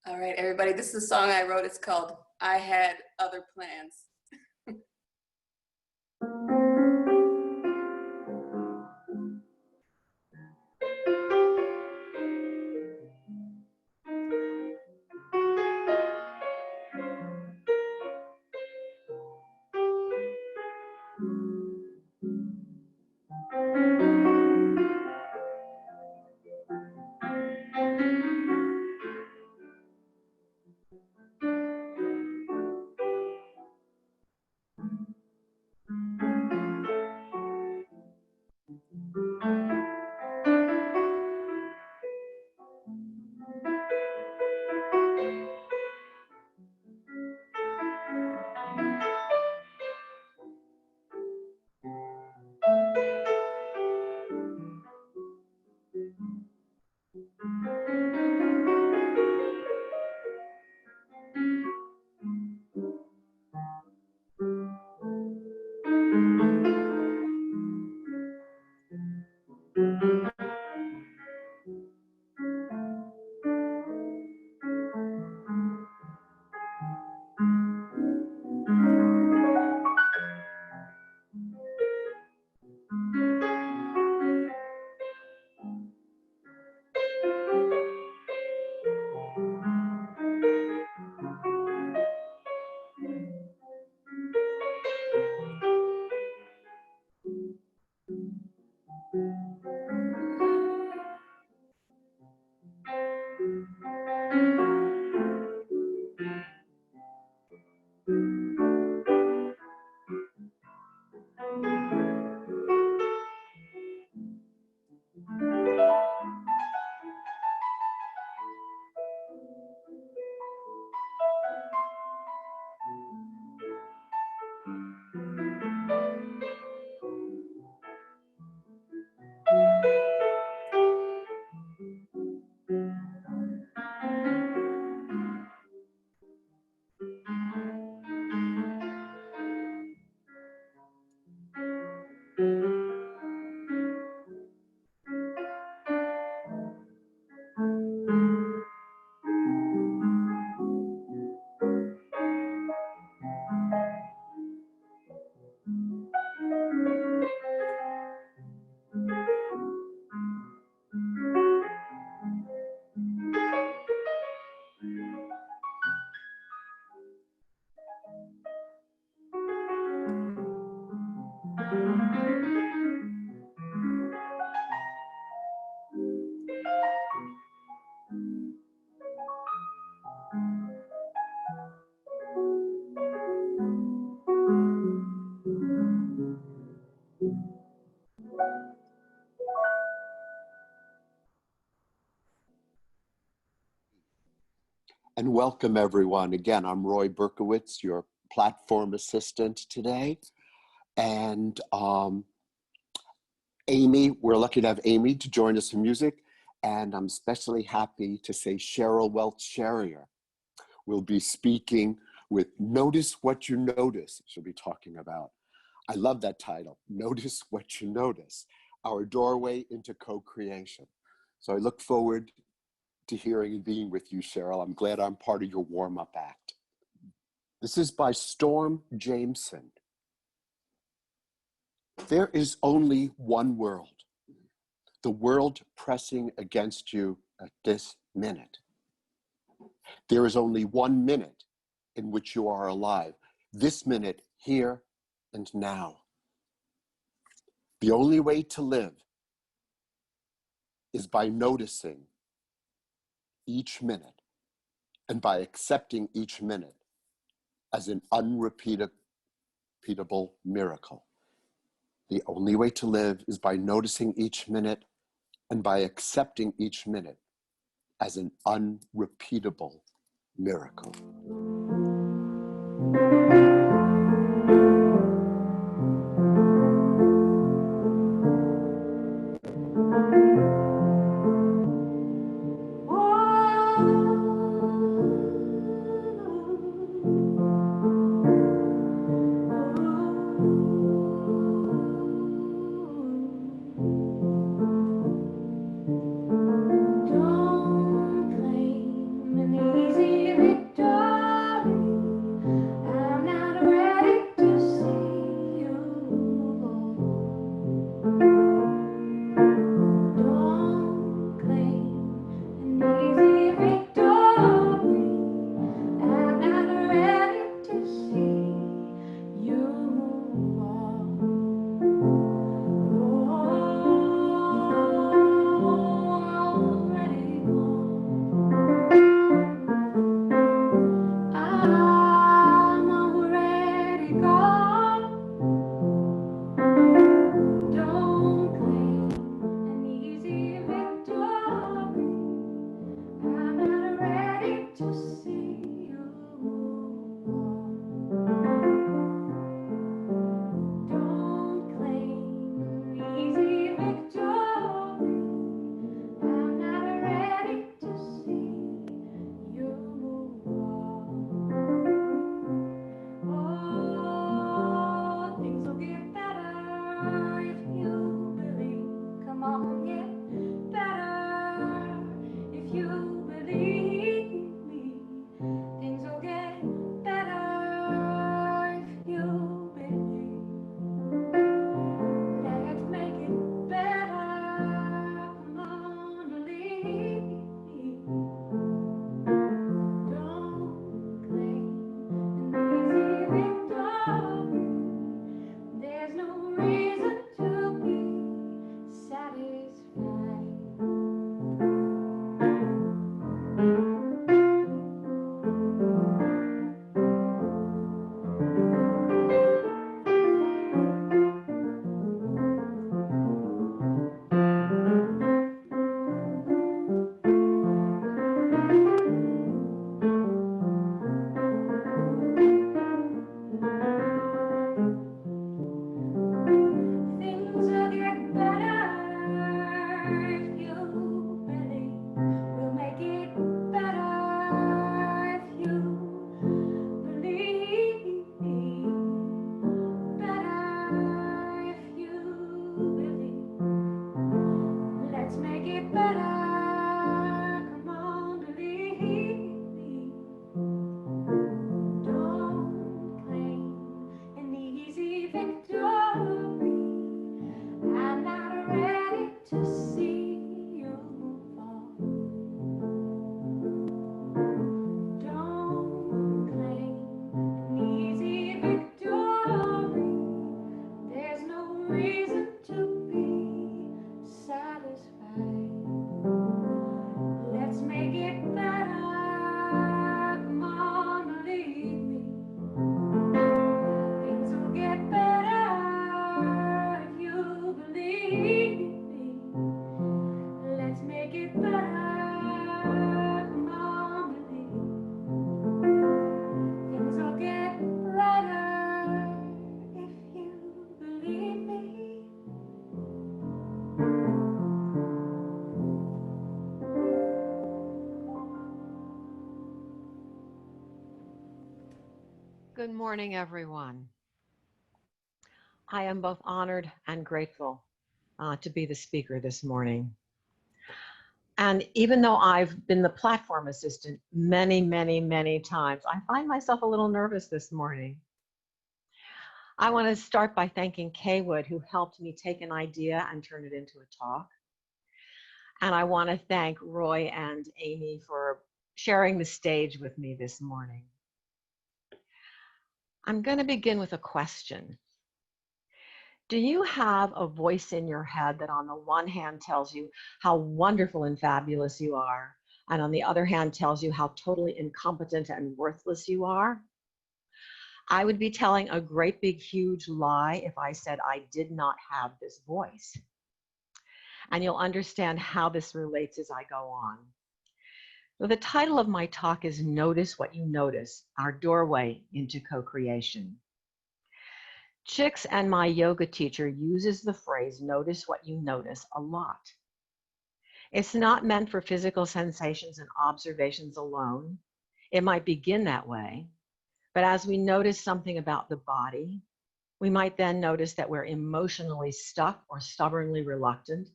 All right, everybody, this is a song I wrote. It's called I Had Other Plans. And welcome everyone. Again, I'm Roy Berkowitz, your platform assistant today. And Amy, we're lucky to have Amy to join us in music. And I'm especially happy to say Cheryl Welsh-Charrier will be speaking with Notice What You Notice. She'll be talking about, I love that title, Notice What You Notice, our doorway into co-creation. So I look forward to hearing and being with you, Cheryl. I'm glad I'm part of your warm-up act. This is by Storm Jameson. There is only one world, the world pressing against you at this minute. There is only 1 minute in which you are alive, this minute, here and now. The only way to live is by noticing each minute and by accepting each minute as an unrepeatable miracle. The only way to live is by noticing each minute and by accepting each minute as an unrepeatable miracle. Don't claim an easy better. Come on, believe me. Don't claim an easy victory. I'm not ready to see you fall. Don't claim an easy victory. There's no reason to be satisfied. Let's make it better. Come on, believe me. Things will get better if you believe me. Let's make it better. Come on, believe. Things will get brighter if you believe me. Good morning, everyone. I am both honored and grateful to be the speaker this morning. And even though I've been the platform assistant many, many, many times, I find myself a little nervous this morning. I want to start by thanking Kay Wood, who helped me take an idea and turn it into a talk. And I want to thank Roy and Amy for sharing the stage with me this morning. I'm going to begin with a question. Do you have a voice in your head that on the one hand tells you how wonderful and fabulous you are, and on the other hand tells you how totally incompetent and worthless you are? I would be telling a great big huge lie if I said I did not have this voice. And you'll understand how this relates as I go on. So the title of my talk is Notice What You Notice, Our Doorway into Co-Creation. Chicks and my yoga teacher uses the phrase notice what you notice a lot. It's not meant for physical sensations and observations alone. It might begin that way, but as we notice something about the body, we might then notice that we're emotionally stuck or stubbornly reluctant.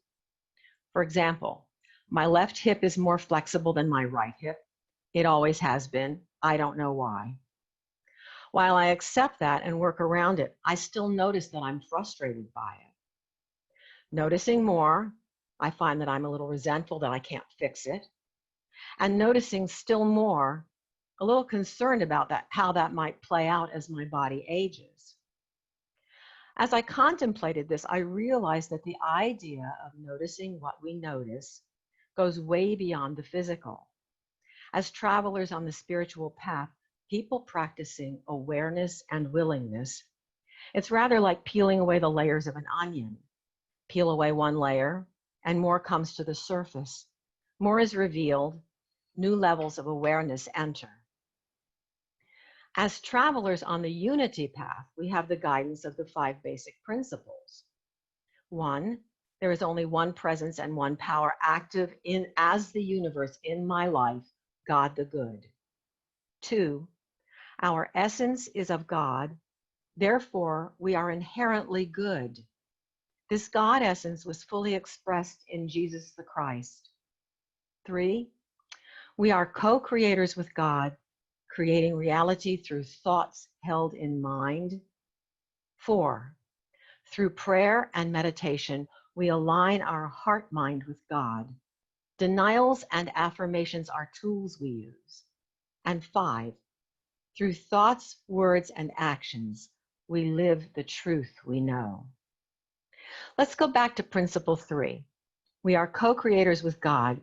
For example, my left hip is more flexible than my right hip. It always has been. I don't know why. While I accept that and work around it, I still notice that I'm frustrated by it. Noticing more, I find that I'm a little resentful that I can't fix it. And noticing still more, a little concerned about that, how that might play out as my body ages. As I contemplated this, I realized that the idea of noticing what we notice goes way beyond the physical. As travelers on the spiritual path, people practicing awareness and willingness, it's rather like peeling away the layers of an onion. Peel away one layer, and more comes to the surface. More is revealed, new levels of awareness enter. As travelers on the unity path, we have the guidance of the 5 basic principles. 1, there is only one presence and one power active in as the universe in my life, God the good. 2, our essence is of God, therefore we are inherently good. This God essence was fully expressed in Jesus the Christ. 3, we are co-creators with God, creating reality through thoughts held in mind. 4, through prayer and meditation, we align our heart-mind with God. Denials and affirmations are tools we use. And 5, through thoughts, words, and actions, we live the truth we know. Let's go back to principle 3. We are co-creators with God,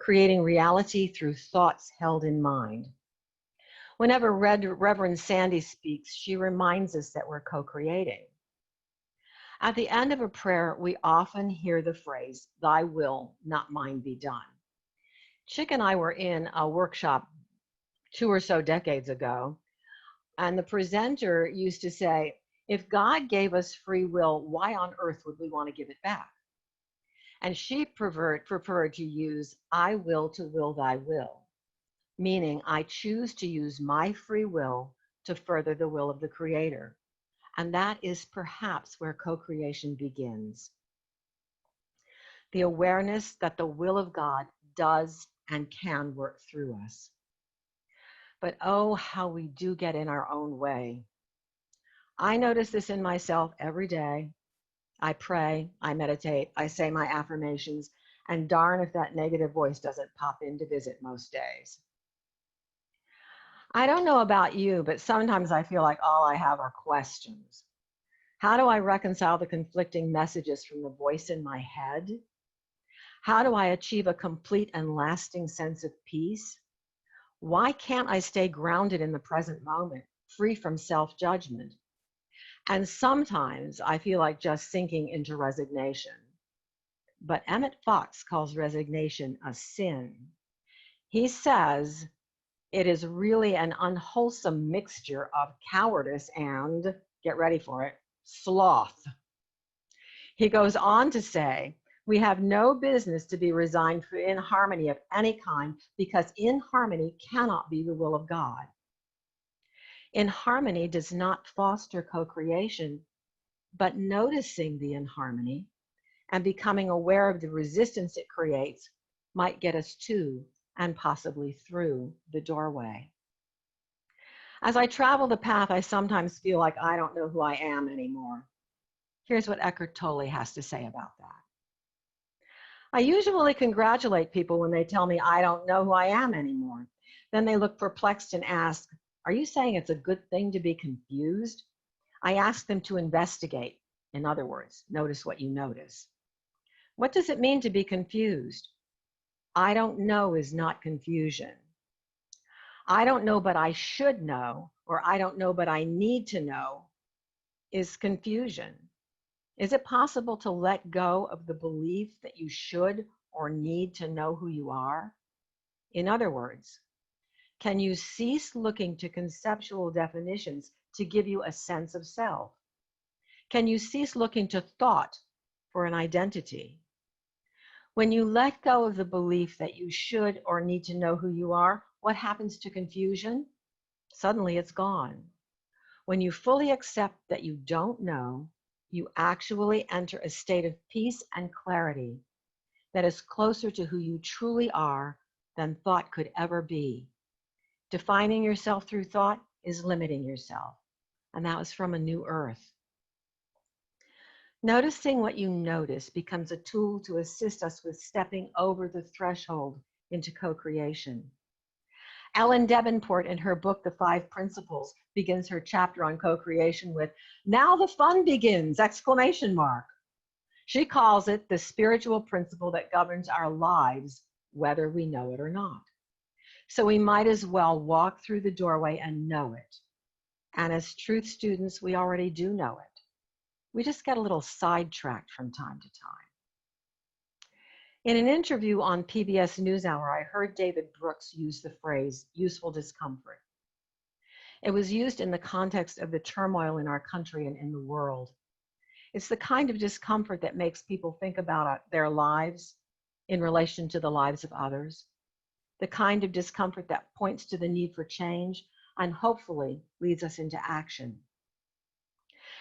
creating reality through thoughts held in mind. Whenever Reverend Sandy speaks, she reminds us that we're co-creating. At the end of a prayer, we often hear the phrase, "Thy will, not mine, be done." Chick and I were in a workshop 2 or so decades ago, and the presenter used to say, if God gave us free will, why on earth would we want to give it back? And she preferred to use, I will to will thy will, meaning I choose to use my free will to further the will of the Creator. And that is perhaps where co-creation begins. the awareness that the will of God does and can work through us. But oh, how we do get in our own way. I notice this in myself every day. I pray, I meditate, I say my affirmations, and darn if that negative voice doesn't pop in to visit most days. I don't know about you, but sometimes I feel like all I have are questions. How do I reconcile the conflicting messages from the voice in my head? How do I achieve a complete and lasting sense of peace? Why can't I stay grounded in the present moment, free from self-judgment? And sometimes I feel like just sinking into resignation. But Emmett Fox calls resignation a sin. He says it is really an unwholesome mixture of cowardice and, get ready for it, sloth. He goes on to say, we have no business to be resigned for inharmony of any kind, because inharmony cannot be the will of God. Inharmony does not foster co-creation, but noticing the inharmony and becoming aware of the resistance it creates might get us to and possibly through the doorway. As I travel the path, I sometimes feel like I don't know who I am anymore. Here's what Eckhart Tolle has to say about that. I usually congratulate people when they tell me I don't know who I am anymore. Then they look perplexed and ask, are you saying it's a good thing to be confused? I ask them to investigate. In other words, notice what you notice. What does it mean to be confused? I don't know is not confusion. I don't know, but I should know, or I don't know, but I need to know is confusion. Is it possible to let go of the belief that you should or need to know who you are? In other words, can you cease looking to conceptual definitions to give you a sense of self? Can you cease looking to thought for an identity? When you let go of the belief that you should or need to know who you are, what happens to confusion? Suddenly it's gone. When you fully accept that you don't know, you actually enter a state of peace and clarity that is closer to who you truly are than thought could ever be. Defining yourself through thought is limiting yourself. And that was from A New Earth. Noticing what you notice becomes a tool to assist us with stepping over the threshold into co-creation. Ellen Davenport, in her book, The 5 Principles, begins her chapter on co-creation with, "Now the fun begins!" exclamation mark. She calls it the spiritual principle that governs our lives, whether we know it or not. So we might as well walk through the doorway and know it. And as truth students, we already do know it. We just get a little sidetracked from time to time. In an interview on PBS NewsHour, I heard David Brooks use the phrase useful discomfort. It was used in the context of the turmoil in our country and in the world. It's the kind of discomfort that makes people think about their lives in relation to the lives of others. The kind of discomfort that points to the need for change and hopefully leads us into action.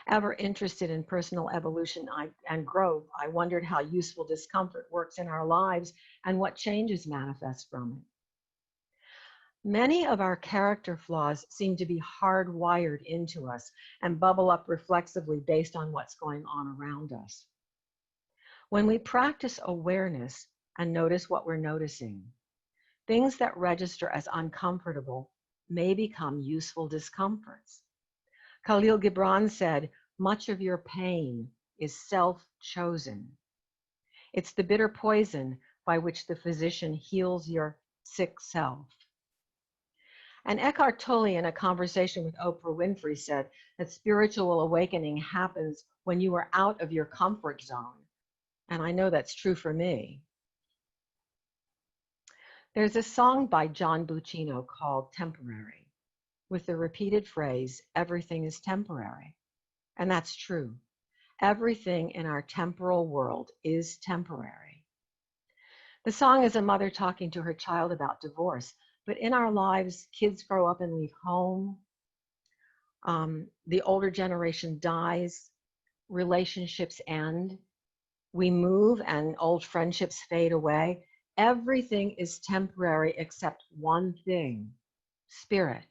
Ever interested in personal evolution and growth, I wondered how useful discomfort works in our lives and what changes manifest from it. Many of our character flaws seem to be hardwired into us and bubble up reflexively based on what's going on around us. When we practice awareness and notice what we're noticing, things that register as uncomfortable may become useful discomforts. Khalil Gibran said, "Much of your pain is self-chosen. It's the bitter poison by which the physician heals your sick self." And Eckhart Tolle, in a conversation with Oprah Winfrey, said that spiritual awakening happens when you are out of your comfort zone. And I know that's true for me. There's a song by John Buccino called "Temporary," with the repeated phrase, "everything is temporary." And that's true. Everything in our temporal world is temporary. The song is a mother talking to her child about divorce, but in our lives, kids grow up and leave home. The older generation dies, relationships end. We move and old friendships fade away. Everything is temporary except one thing: spirit.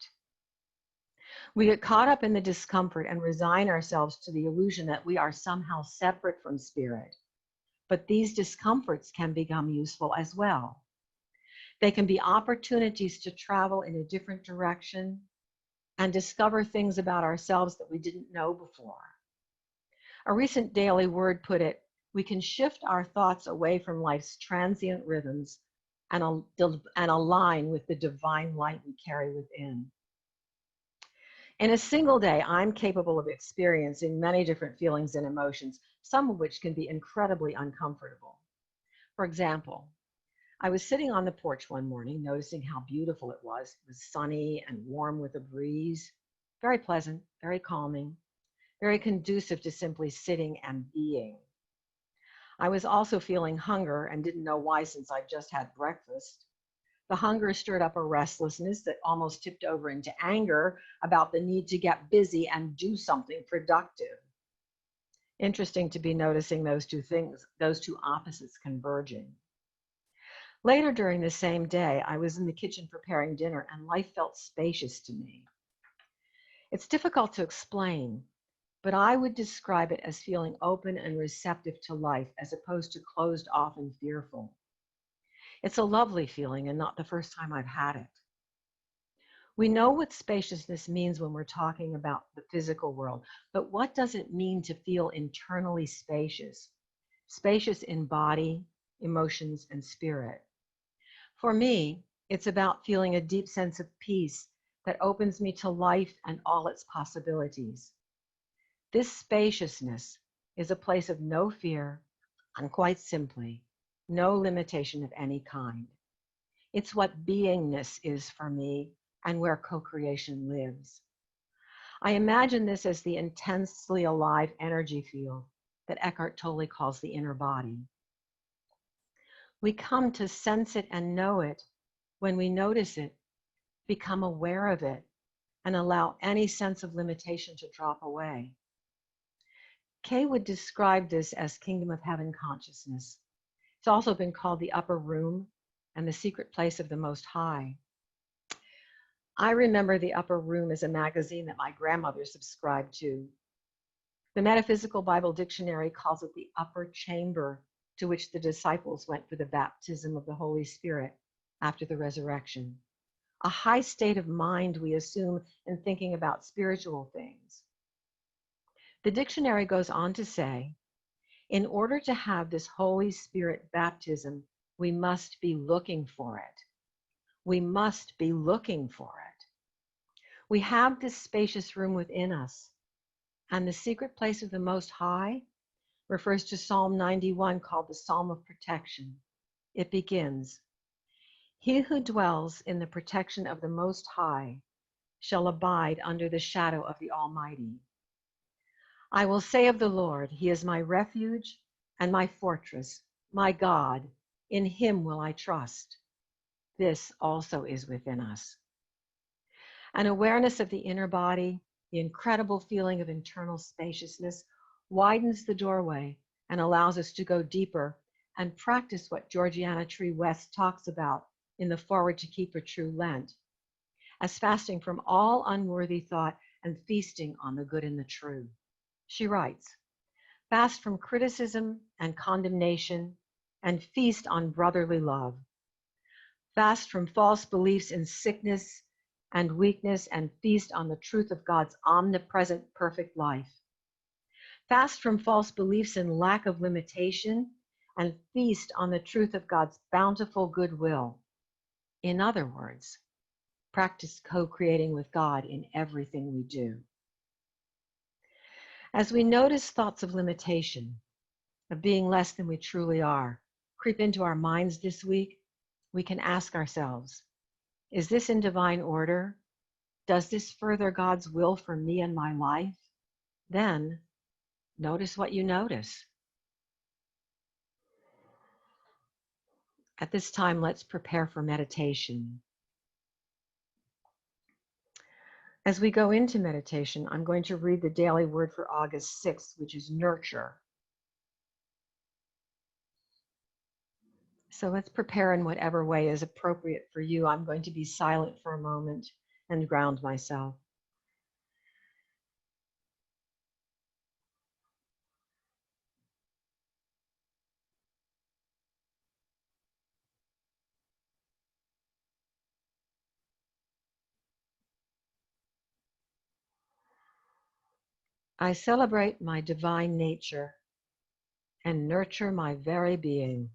We get caught up in the discomfort and resign ourselves to the illusion that we are somehow separate from spirit. But these discomforts can become useful as well. They can be opportunities to travel in a different direction and discover things about ourselves that we didn't know before. A recent Daily Word put it, we can shift our thoughts away from life's transient rhythms and align with the divine light we carry within. In a single day, I'm capable of experiencing many different feelings and emotions, some of which can be incredibly uncomfortable. For example, I was sitting on the porch one morning, noticing how beautiful it was. It was sunny and warm with a breeze, very pleasant, very calming, very conducive to simply sitting and being. I was also feeling hunger and didn't know why since I'd just had breakfast. The hunger stirred up a restlessness that almost tipped over into anger about the need to get busy and do something productive. Interesting to be noticing those two things, those two opposites converging. Later during the same day, I was in the kitchen preparing dinner and life felt spacious to me. It's difficult to explain, but I would describe it as feeling open and receptive to life as opposed to closed off and fearful. It's a lovely feeling and not the first time I've had it. We know what spaciousness means when we're talking about the physical world, but what does it mean to feel internally spacious? Spacious in body, emotions, and spirit. For me, it's about feeling a deep sense of peace that opens me to life and all its possibilities. This spaciousness is a place of no fear and, quite simply, no limitation of any kind. It's what beingness is for me and where co-creation lives. I imagine this as the intensely alive energy field that Eckhart Tolle calls the inner body. We come to sense it and know it when we notice it, become aware of it, and allow any sense of limitation to drop away. Kay would describe this as kingdom of heaven consciousness. It's also been called the upper room and the secret place of the Most High. I remember the upper room as a magazine that my grandmother subscribed to. The Metaphysical Bible Dictionary calls it the upper chamber to which the disciples went for the baptism of the Holy Spirit after the resurrection. A high state of mind we assume in thinking about spiritual things. The dictionary goes on to say, in order to have this Holy Spirit baptism, we must be looking for it. We must be looking for it. We have this spacious room within us, and the secret place of the Most High refers to Psalm 91, called the Psalm of Protection. It begins, he who dwells in the protection of the Most High shall abide under the shadow of the Almighty. I will say of the Lord, he is my refuge and my fortress, my God, in him will I trust. This also is within us. An awareness of the inner body, the incredible feeling of internal spaciousness, widens the doorway and allows us to go deeper and practice what Georgiana Tree West talks about in the Forward to Keep a True Lent, as fasting from all unworthy thought and feasting on the good and the true. She writes, fast from criticism and condemnation and feast on brotherly love. Fast from false beliefs in sickness and weakness and feast on the truth of God's omnipresent perfect life. Fast from false beliefs in lack of limitation and feast on the truth of God's bountiful goodwill. In other words, practice co-creating with God in everything we do. As we notice thoughts of limitation, of being less than we truly are, creep into our minds this week, we can ask ourselves, is this in divine order? Does this further God's will for me and my life? Then, notice what you notice. At this time, let's prepare for meditation. As we go into meditation, I'm going to read the daily word for August 6th, which is nurture. So let's prepare in whatever way is appropriate for you. I'm going to be silent for a moment and ground myself. I celebrate my divine nature and nurture my very being.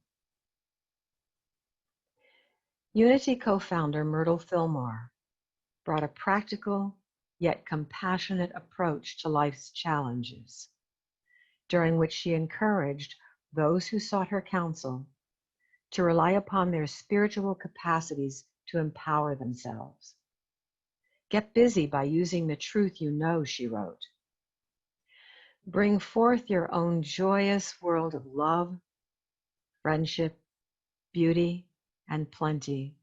Unity co-founder Myrtle Fillmore brought a practical yet compassionate approach to life's challenges, during which she encouraged those who sought her counsel to rely upon their spiritual capacities to empower themselves. Get busy by using the truth you know, she wrote. Bring forth your own joyous world of love, friendship, beauty, and plenty.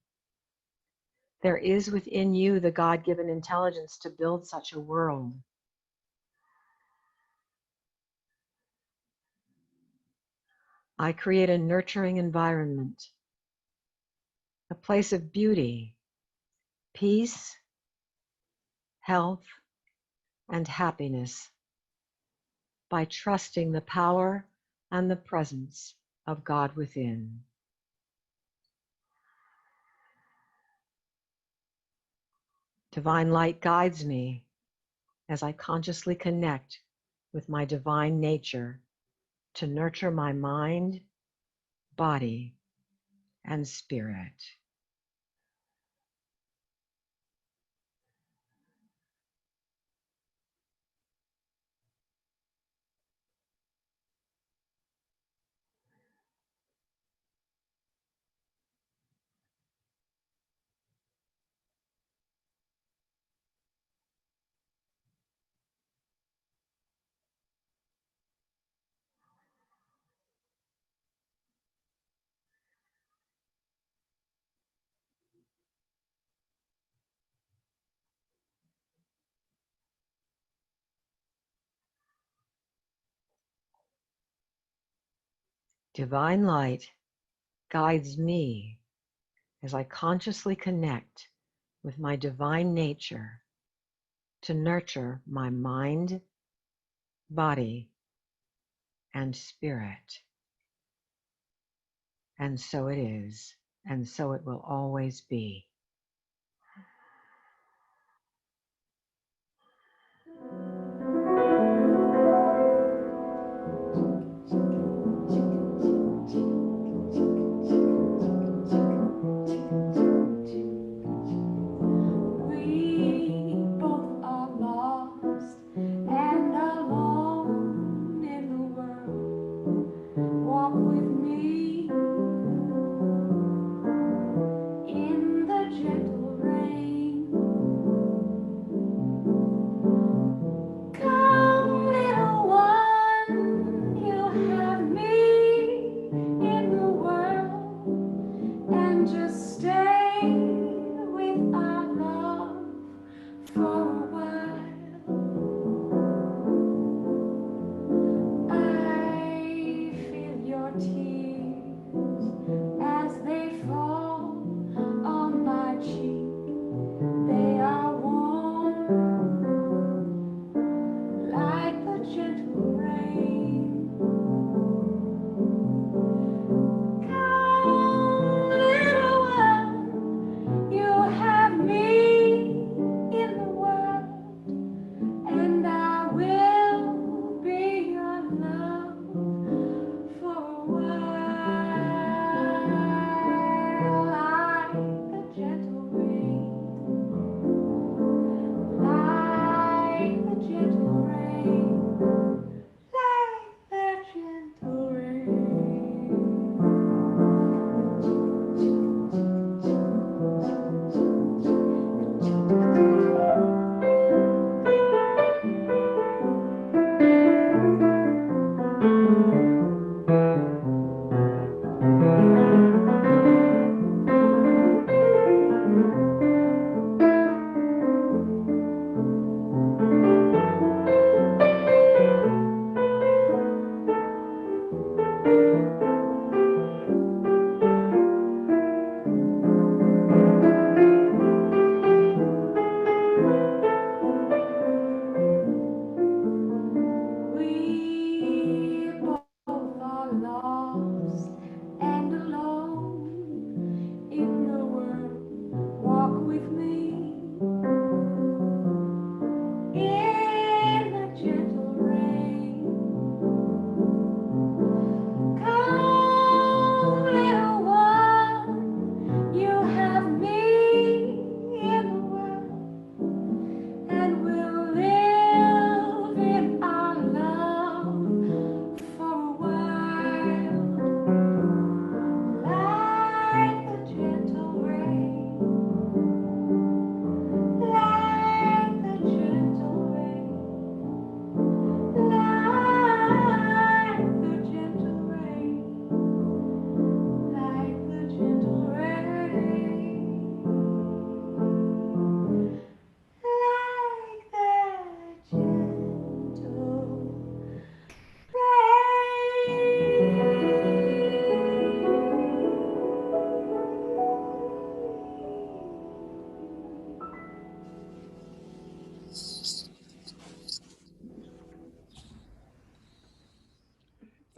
There is within you the God-given intelligence to build such a world. I create a nurturing environment, a place of beauty, peace, health, and happiness by trusting the power and the presence of God within. Divine light guides me as I consciously connect with my divine nature to nurture my mind, body, and spirit. Divine light guides me as I consciously connect with my divine nature to nurture my mind, body, and spirit. And so it is, and so it will always be. We both are lost and alone in the world. Walk with me in the gentle rain. Come, little one, you have me in the world, and just stay with our love for a while. I feel your tears as they fall on my cheek. They are warm like the gentle rain. Come, little one,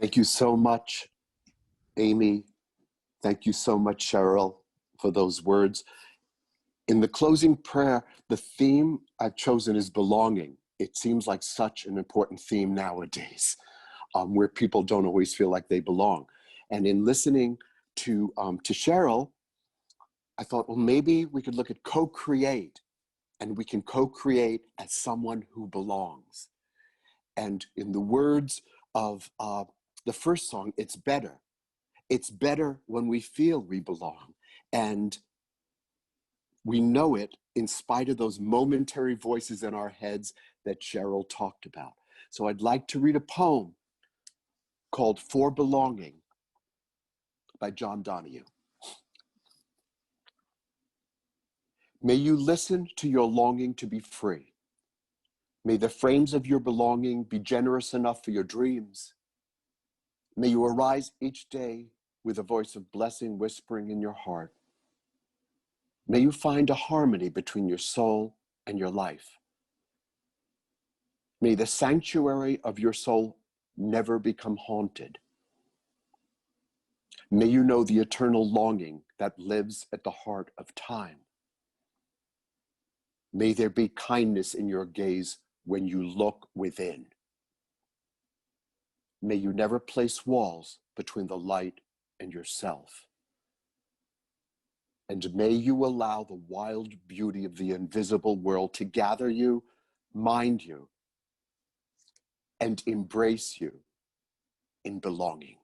Thank you so much, Amy. Thank you so much, Cheryl, for those words. In the closing prayer, the theme I've chosen is belonging. It seems like such an important theme nowadays, where people don't always feel like they belong. And in listening to Cheryl, I thought, well, maybe we could look at co-create, and we can co-create as someone who belongs. And in the words of the first song, it's better. It's better when we feel we belong. And we know it in spite of those momentary voices in our heads that Cheryl talked about. So I'd like to read a poem called For Belonging by John Donahue. May you listen to your longing to be free. May the frames of your belonging be generous enough for your dreams. May you arise each day with a voice of blessing whispering in your heart. May you find a harmony between your soul and your life. May the sanctuary of your soul never become haunted. May you know the eternal longing that lives at the heart of time. May there be kindness in your gaze when you look within. May you never place walls between the light and yourself. And may you allow the wild beauty of the invisible world to gather you, mind you, and embrace you in belonging.